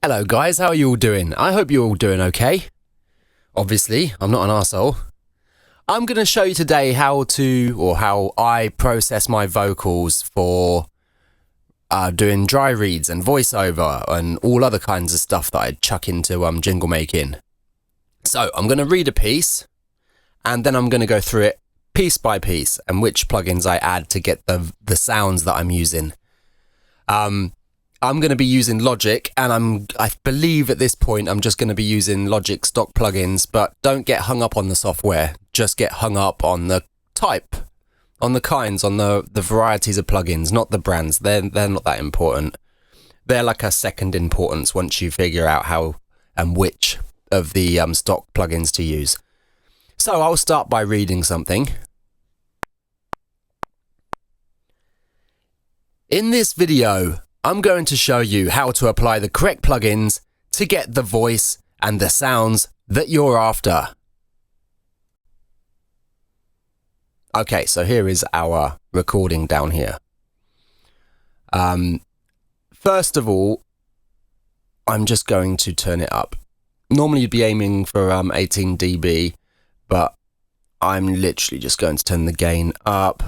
Hello guys, how are you all doing? I hope you're all doing okay. Obviously, I'm not an arsehole. I'm going to show you today how I process my vocals for doing dry reads and voiceover and all other kinds of stuff that I chuck into jingle making. So I'm going to read a piece and then I'm going to go through it piece by piece and which plugins I add to get the sounds that I'm using. I'm going to be using Logic, and I believe at this point I'm just going to be using Logic stock plugins, but don't get hung up on the software. Just get hung up on the type, on the kinds, on the varieties of plugins, not the brands. They're not that important. They're like a second importance once you figure out how and which of the stock plugins to use. So I'll start by reading something. In this video, I'm going to show you how to apply the correct plugins to get the voice and the sounds that you're after. Okay, so here is our recording down here. First of all, I'm just going to turn it up. Normally you'd be aiming for 18 dB, but I'm literally just going to turn the gain up.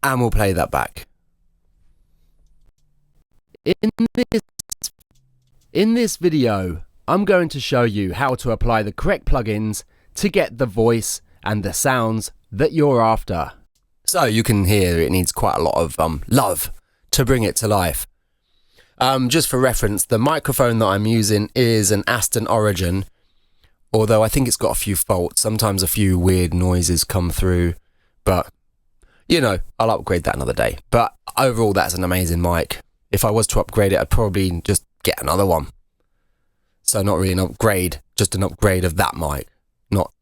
And we'll play that back. In this video, I'm going to show you how to apply the correct plugins to get the voice and the sounds that you're after. So you can hear it needs quite a lot of love to bring it to life. Just for reference, the microphone that I'm using is an Aston Origin, although I think it's got a few faults. Sometimes a few weird noises come through, but you know, I'll upgrade that another day. But overall, that's an amazing mic. If I was to upgrade it, I'd probably just get another one. So not really an upgrade, just an upgrade of that mic. Not,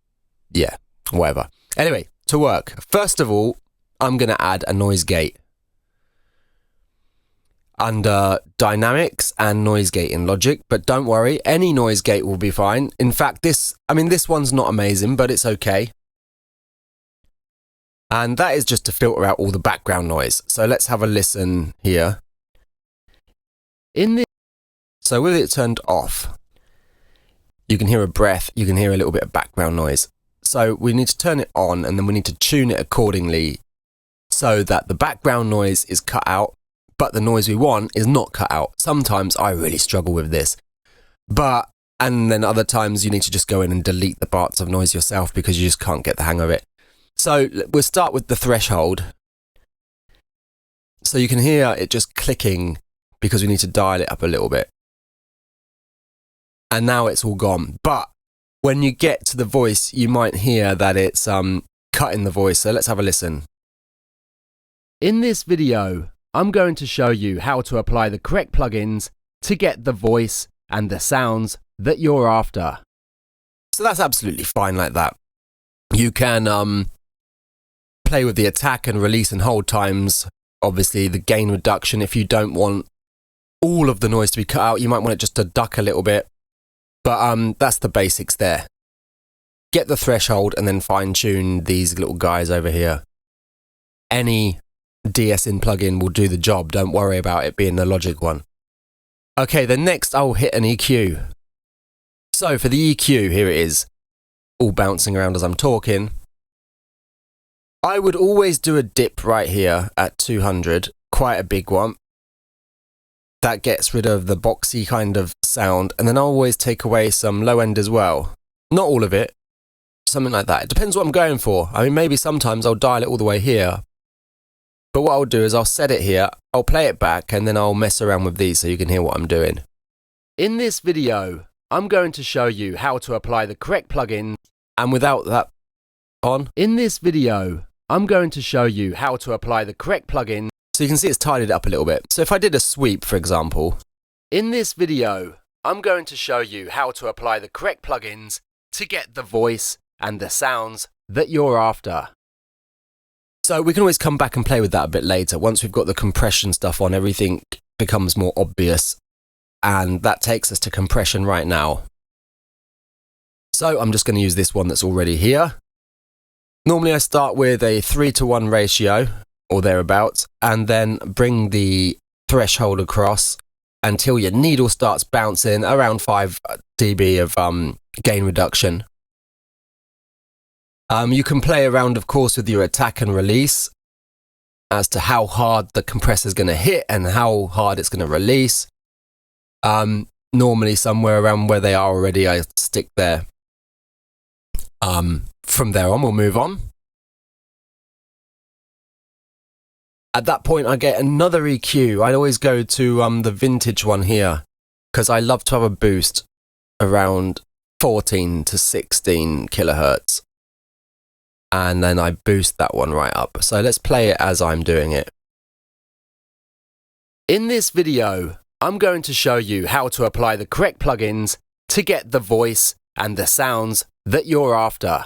yeah, whatever. Anyway, to work. First of all, I'm going to add a noise gate. Under Dynamics and Noise Gate in Logic, but don't worry, any noise gate will be fine. In fact, this one's not amazing, but it's okay. And that is just to filter out all the background noise. So let's have a listen here. So with it turned off, you can hear a breath, you can hear a little bit of background noise. So we need to turn it on and then we need to tune it accordingly so that the background noise is cut out, but the noise we want is not cut out. Sometimes I really struggle with this. And then other times you need to just go in and delete the parts of noise yourself because you just can't get the hang of it. So we'll start with the threshold. So you can hear it just clicking because we need to dial it up a little bit. And now it's all gone. But when you get to the voice, you might hear that it's cutting the voice. So let's have a listen. In this video, I'm going to show you how to apply the correct plugins to get the voice and the sounds that you're after. So that's absolutely fine like that. You can play with the attack and release and hold times. Obviously the gain reduction, if you don't want all of the noise to be cut out, you might want it just to duck a little bit, but that's the basics there. Get the threshold and then fine tune these little guys over here. Any DSN plugin will do the job, don't worry about it being the Logic one. Okay, then next I'll hit an EQ. So for the EQ, here it is, all bouncing around as I'm talking. I would always do a dip right here at 200, quite a big one. That gets rid of the boxy kind of sound, and then I'll always take away some low end as well. Not all of it, something like that. It depends what I'm going for. I mean, maybe sometimes I'll dial it all the way here. But what I'll do is I'll set it here, I'll play it back, and then I'll mess around with these so you can hear what I'm doing. In this video, I'm going to show you how to apply the correct plugin, and without that on. In this video, I'm going to show you how to apply the correct plugin. So you can see it's tidied up a little bit. So if I did a sweep, for example. In this video, I'm going to show you how to apply the correct plugins to get the voice and the sounds that you're after. So we can always come back and play with that a bit later. Once we've got the compression stuff on, everything becomes more obvious. And that takes us to compression right now. So I'm just going to use this one that's already here. Normally I start with a 3:1 ratio or thereabouts, and then bring the threshold across until your needle starts bouncing around 5 dB of gain reduction. You can play around, of course, with your attack and release as to how hard the compressor is going to hit and how hard it's going to release. Normally somewhere around where they are already, I stick there. From there on, we'll move on. At that point, I get another EQ. I always go to the vintage one here because I love to have a boost around 14 to 16 kilohertz. And then I boost that one right up. So let's play it as I'm doing it. In this video, I'm going to show you how to apply the correct plugins to get the voice and the sounds that you're after.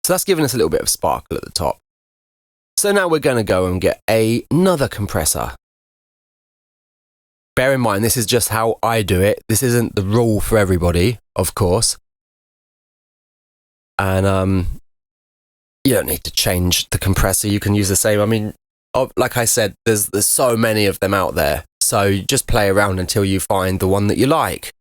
So that's giving us a little bit of sparkle at the top. So now we're going to go and get another compressor. Bear in mind, this is just how I do it. This isn't the rule for everybody, of course. And you don't need to change the compressor. You can use the same. I mean, like I said, there's so many of them out there. So you just play around until you find the one that you like.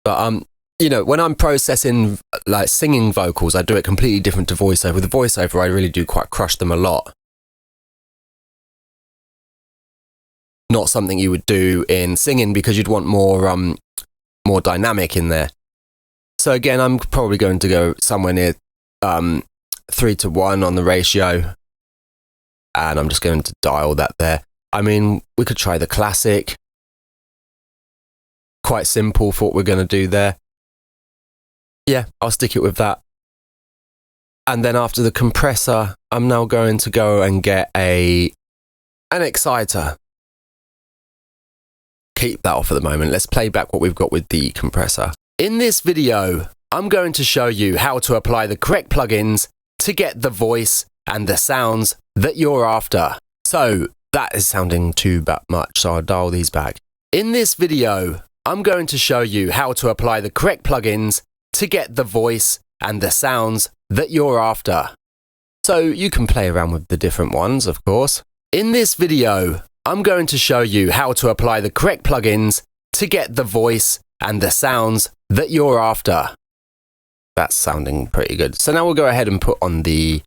But you know, when I'm processing like singing vocals, I do it completely different to voiceover. With the voiceover, I really do quite crush them a lot. Not something you would do in singing because you'd want more dynamic in there. So again, I'm probably going to go somewhere near 3:1 on the ratio. And I'm just going to dial that there. I mean, we could try the classic. Quite simple for what we're going to do there. Yeah, I'll stick it with that. And then after the compressor, I'm now going to go and get an exciter. Keep that off at the moment. Let's play back what we've got with the compressor. In this video, I'm going to show you how to apply the correct plugins to get the voice and the sounds that you're after. So that is sounding too much, so I'll dial these back. In this video, I'm going to show you how to apply the correct plugins to get the voice and the sounds that you're after. So you can play around with the different ones, of course. In this video, I'm going to show you how to apply the correct plugins to get the voice and the sounds that you're after. That's sounding pretty good. So now we'll go ahead and put on the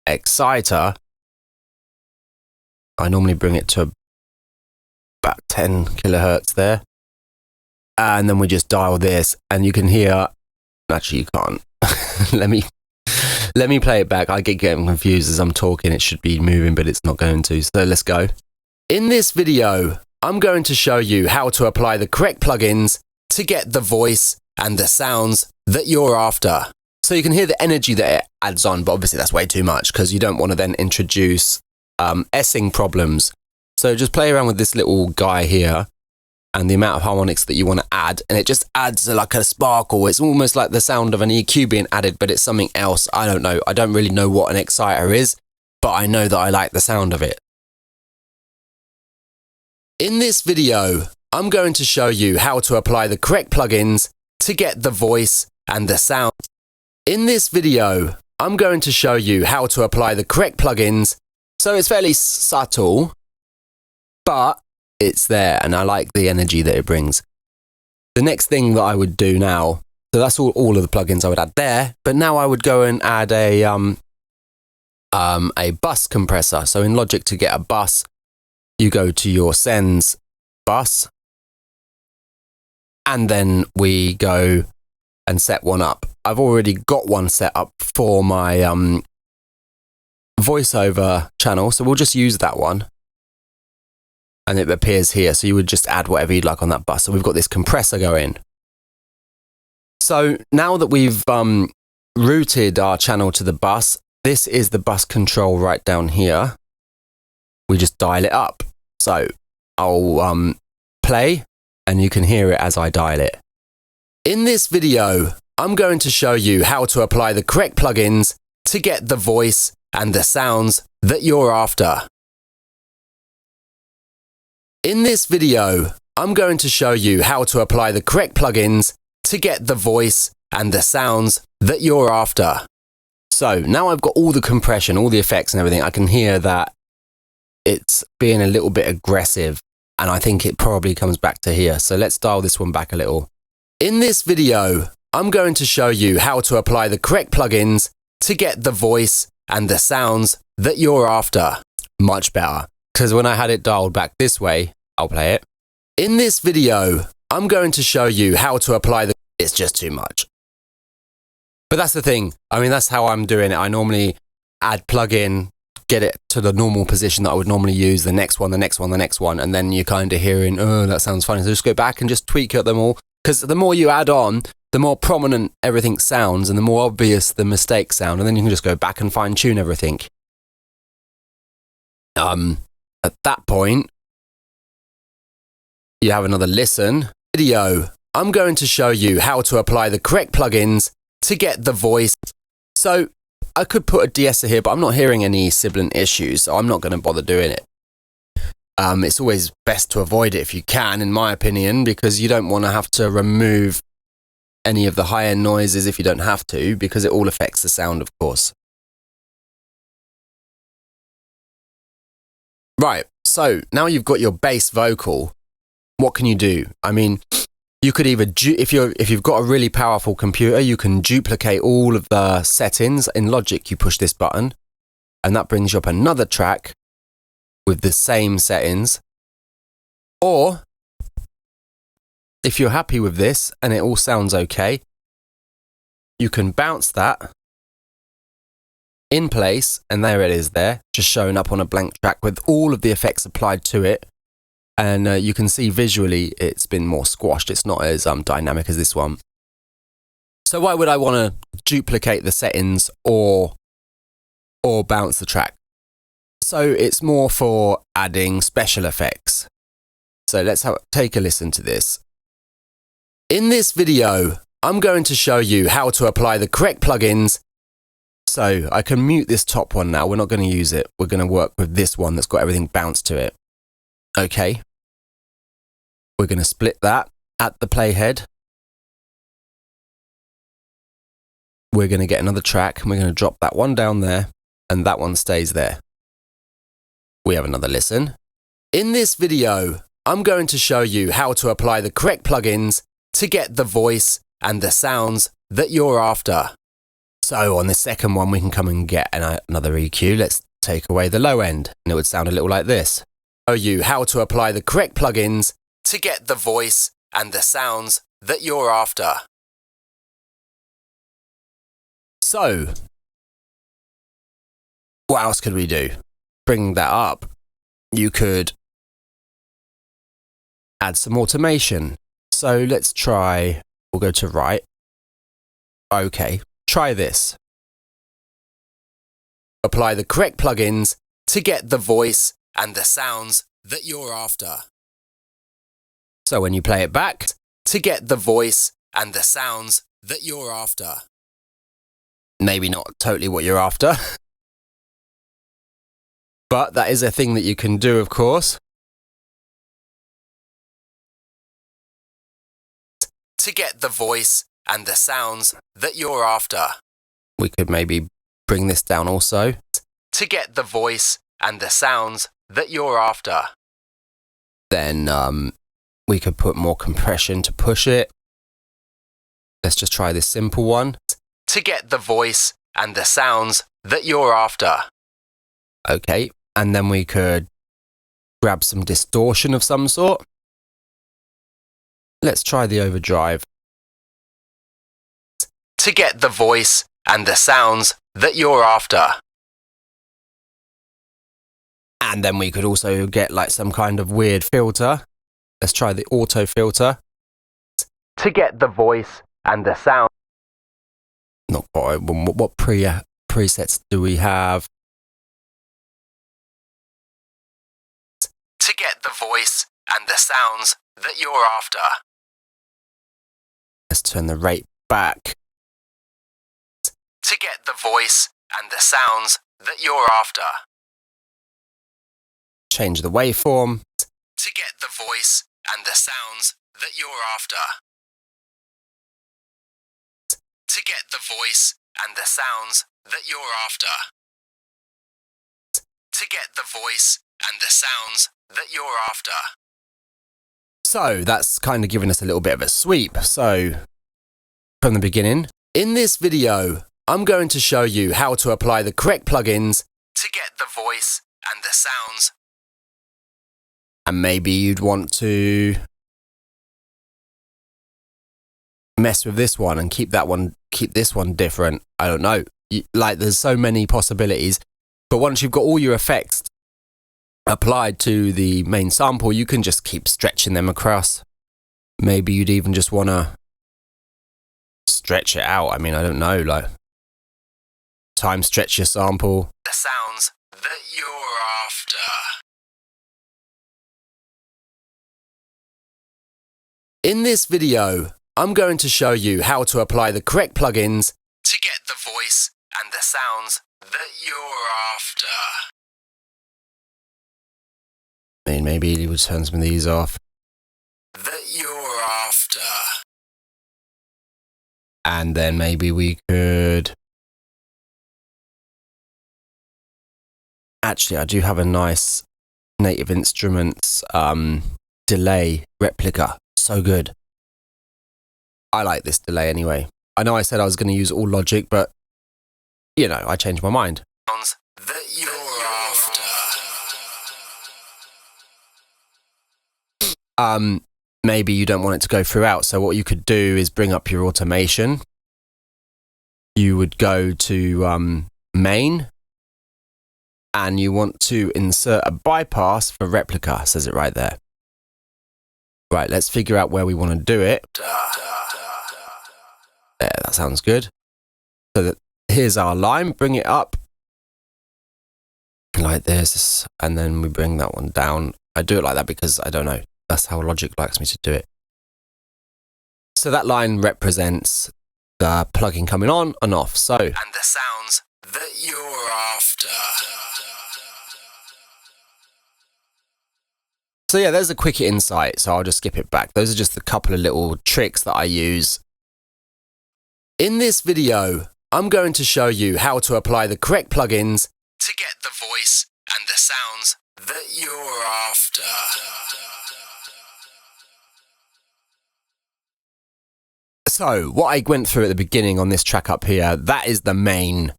exciter. I normally bring it to about 10 kilohertz there. And then we just dial this and you can hear, actually you can't. let me play it back. I get getting confused as I'm talking. It should be moving, but it's not going to. So let's go. In this video, I'm going to show you how to apply the correct plugins to get the voice and the sounds that you're after. So you can hear the energy that it adds on, but obviously that's way too much because you don't want to then introduce S-ing problems. So just play around with this little guy here and the amount of harmonics that you want to add, and it just adds like a sparkle. It's almost like the sound of an EQ being added, but it's something else. I don't know. I don't really know what an exciter is, but I know that I like the sound of it. In this video, I'm going to show you how to apply the correct plugins to get the voice and the sound. In this video, I'm going to show you how to apply the correct plugins. So it's fairly subtle, but it's there and I like the energy that it brings. The next thing that I would do now, so that's all of the plugins I would add there, but now I would go and add a bus compressor. So in Logic, to get a bus, you go to your sends bus, and then we go and set one up. I've already got one set up for my voiceover channel, so we'll just use that one. And it appears here, so you would just add whatever you'd like on that bus. So we've got this compressor going. So now that we've routed our channel to the bus, this is the bus control right down here. We just dial it up. So I'll play and you can hear it as I dial it. In this video, I'm going to show you how to apply the correct plugins to get the voice and the sounds that you're after. In this video, I'm going to show you how to apply the correct plugins to get the voice and the sounds that you're after. So now I've got all the compression, all the effects and everything. I can hear that it's being a little bit aggressive, and I think it probably comes back to here. So let's dial this one back a little. In this video, I'm going to show you how to apply the correct plugins to get the voice and the sounds that you're after. Much better, because when I had it dialed back this way, I'll play it. In this video, I'm going to show you how to apply the... It's just too much. But that's the thing. I mean, that's how I'm doing it. I normally add plugin, get it to the normal position that I would normally use, the next one, the next one, the next one, and then you're kind of hearing, oh, that sounds funny. So just go back and just tweak at them all, because the more you add on, the more prominent everything sounds and the more obvious the mistakes sound, and then you can just go back and fine-tune everything. At that point, you have another listen. Video, I'm going to show you how to apply the correct plugins to get the voice. So I could put a de-esser here, but I'm not hearing any sibilant issues, so I'm not going to bother doing it. It's always best to avoid it if you can, in my opinion, because you don't want to have to remove any of the high-end noises if you don't have to, because it all affects the sound, of course. Right, so now you've got your bass vocal, what can you do? I mean, you could either, if you've got a really powerful computer, you can duplicate all of the settings. In Logic, you push this button, and that brings you up another track with the same settings. Or, if you're happy with this and it all sounds okay, you can bounce that in place, and there it is there, just showing up on a blank track with all of the effects applied to it. And you can see visually it's been more squashed. It's not as dynamic as this one. So why would I want to duplicate the settings or bounce the track? So it's more for adding special effects. So let's take a listen to this. In this video, I'm going to show you how to apply the correct plugins. So I can mute this top one now. We're not going to use it. We're going to work with this one that's got everything bounced to it. Okay. We're going to split that at the playhead. We're going to get another track, and we're going to drop that one down there, and that one stays there. We have another listen. In this video, I'm going to show you how to apply the correct plugins to get the voice and the sounds that you're after. So on the second one, we can come and get another EQ. Let's take away the low end, and it would sound a little like this. Show you how to apply the correct plugins to get the voice and the sounds that you're after. So, what else could we do? Bring that up. You could add some automation. So let's try, we'll go to right. Okay, try this. Apply the correct plugins to get the voice and the sounds that you're after. So when you play it back, to get the voice and the sounds that you're after. Maybe not totally what you're after, but that is a thing that you can do, of course. To get the voice and the sounds that you're after. We could maybe bring this down also. To get the voice and the sounds that you're after. Then we could put more compression to push it. Let's just try this simple one. To get the voice and the sounds that you're after. Okay, and then we could grab some distortion of some sort. Let's try the overdrive. To get the voice and the sounds that you're after. And then we could also get like some kind of weird filter. Let's try the auto filter. To get the voice and the sound. Not quite. What presets do we have? To get the voice and the sounds that you're after. Let's turn the rate back. To get the voice and the sounds that you're after. Change the waveform. To get the voice and the sounds that you're after. To get the voice and the sounds that you're after. To get the voice and the sounds that you're after. So that's kind of giving us a little bit of a sweep. So from the beginning, in this video, I'm going to show you how to apply the correct plugins to get the voice and the sounds. And maybe you'd want to mess with this one and keep this one different. I don't know. There's so many possibilities. But once you've got all your effects applied to the main sample, you can just keep stretching them across. Maybe you'd even just want to stretch it out. I mean, I don't know, time stretch your sample. The sounds that you're after. In this video, I'm going to show you how to apply the correct plugins to get the voice and the sounds that you're after. I mean, maybe you would turn some of these off. That you're after. And then maybe we could... Actually, I do have a nice Native Instruments delay replica. So good. I like this delay anyway. I know I said I was going to use all Logic, but, you know, I changed my mind. Sounds that you're after. Maybe you don't want it to go throughout, so what you could do is bring up your automation. You would go to main, and you want to insert a bypass for replica, says it right there. Right, let's figure out where we want to do it. There, that sounds good. So here's our line, bring it up like this, and then we bring that one down. I do it like that because I don't know. That's how Logic likes me to do it. So that line represents the plugin coming on and off. So, and the sounds that you're after. So yeah, there's a quick insight, so I'll just skip it back. Those are just a couple of little tricks that I use. In this video, I'm going to show you how to apply the correct plugins to get the voice and the sounds that you're after. So what I went through at the beginning on this track up here, that is the main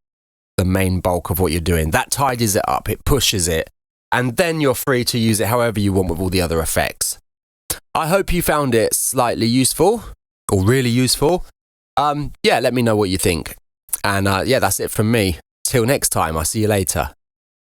bulk of what you're doing. That tidies it up, it pushes it, and then you're free to use it however you want with all the other effects. I hope you found it slightly useful, or really useful. Yeah, let me know what you think. And yeah, that's it from me. Till next time, I'll see you later.